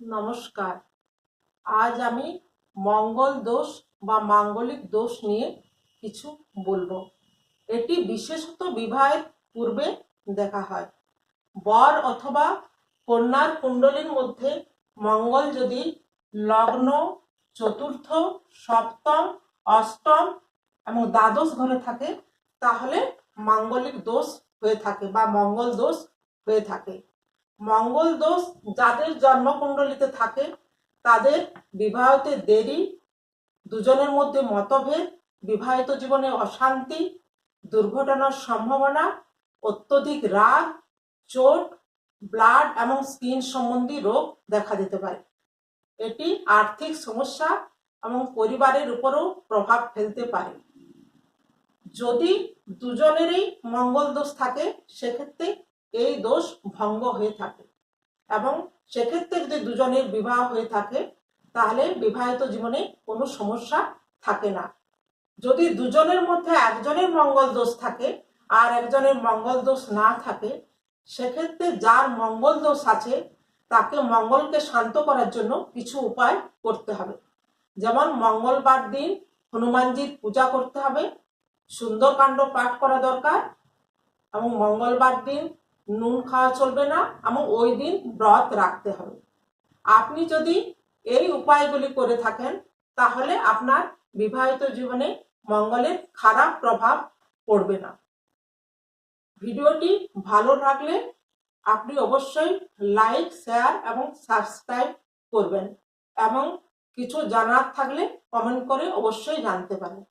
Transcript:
নমস্কার। আজ আমি মঙ্গল দোষ বা মাঙ্গলিক দোষ নিয়ে কিছু বলবো। এটি বিশেষত বিবাহের পূর্বে দেখা হয়। বর অথবা কন্যার কুণ্ডলীর মধ্যে মঙ্গল যদি লগ্ন, চতুর্থ, সপ্তম, অষ্টম এবং দ্বাদশ ঘরে থাকে তাহলে মাঙ্গলিক দোষ হয়ে থাকে বা মঙ্গল দোষ হয়ে থাকে। মঙ্গল দোষ যাদের জন্মকুণ্ডলিতে থাকে তাদের বিবাহতে দেরি, দুজনের মধ্যে মতভেদ, বিবাহিত জীবনে অশান্তি, দুর্ঘটনার সম্ভাবনা, অত্যধিক রাগ, চোট, ব্লাড এবং স্কিন সম্বন্ধী রোগ দেখা দিতে পারে। এটি আর্থিক সমস্যা এবং পরিবারের উপরও প্রভাব ফেলতে পারে। যদি দুজনেরই মঙ্গল দোষ থাকে সেক্ষেত্রে এই দোষ ভঙ্গ হয়ে থাকে এবং সেক্ষেত্রে যদি দুজনের বিবাহ হয়ে থাকে তাহলে বিবাহিত জীবনে কোনো সমস্যা থাকে না। যদি দুজনের মধ্যে একজনের মঙ্গল দোষ থাকে আর একজনের মঙ্গল দোষ না থাকে সেক্ষেত্রে যার মঙ্গল দোষ আছে তাকে মঙ্গলকে শান্ত করার জন্য কিছু উপায় করতে হবে। যেমন মঙ্গলবার দিন হনুমানজির পূজা করতে হবে, সুন্দরকাণ্ড পাঠ করা দরকার এবং মঙ্গলবার দিন নুন খাওয়া চলবে না এবং ওই দিন ব্রত রাখতে হবে। আপনি যদি এই উপায়গুলি করে থাকেন তাহলে আপনার বিবাহিত জীবনে মঙ্গলের খারাপ প্রভাব পড়বে না। ভিডিওটি ভালো লাগলে আপনি অবশ্যই লাইক, শেয়ার এবং সাবস্ক্রাইব করবেন এবং কিছু জানার থাকলে কমেন্ট করে অবশ্যই জানতে পারেন।